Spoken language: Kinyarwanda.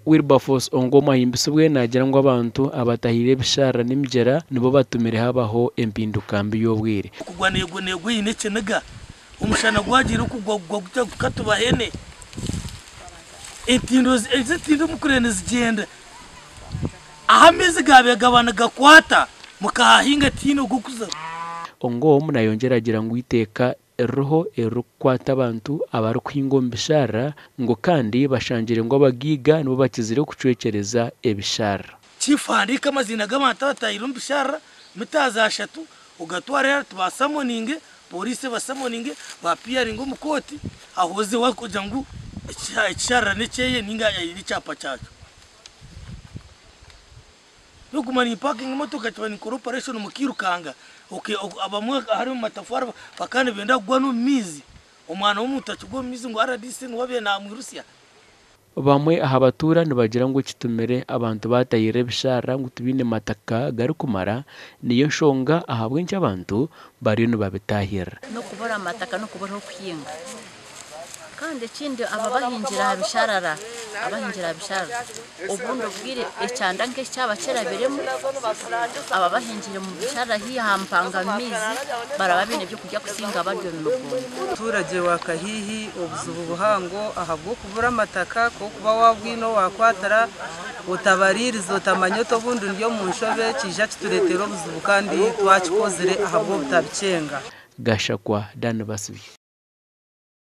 Wilberforce Ongoma himbisubwe nagira ngo abantu abatahire bishara n'imigera nibo batumire habaho empinduka mbi y'obwire kugwanego yineke naga umushana gwagira kugwa katubahene etindo mukurene zigenda ahameze gabana gakwata mukahinga tino gukuza Ongoma nayongera agira ngo iteka roho erukwata abantu abari kwingomba bishara ngo kandi bashangire ngo abagiga nibo bakizire kucwekereza ebishara kifandika amazina g'abantu batayira bishara mitaza 3 ugatwara tubasamoninge police basamoninge ba piaringo mukoti ahoze wakuja ngo ikishara nekeye ninga icapa cyacu Nukumani parking motoka cyane corporation mukirukanga abamwe hari mu matafari bakane benda gwa no mizi umwana w'umutatu gwa mizi ngo RDC wabe na mu Russia bamwe ahabatura nibagira ngo kitumere abantu batayire bishara ngo tubine mataka gari kumara niyo shonga ahabwe cy'abantu bari no babitahira no kubora amataka no kubora kwiyinga kandi kindi ababahingira bisharara ubundo bwire ecanda nke cyabakera beremo ababahingira mu bishara hihampanga mizi barababine byo kujya kusinga baryo n'ubundo turage wakahihi obuzubu buhango ahabwo kubura amataka ko kuba wabwino wakwatara utabaririzo tamanyoto bundu ndyo mu nshobe kija kituretero obuzubu kandi twakikozere ahabwo butabicenga Gashakwa Dan Basubi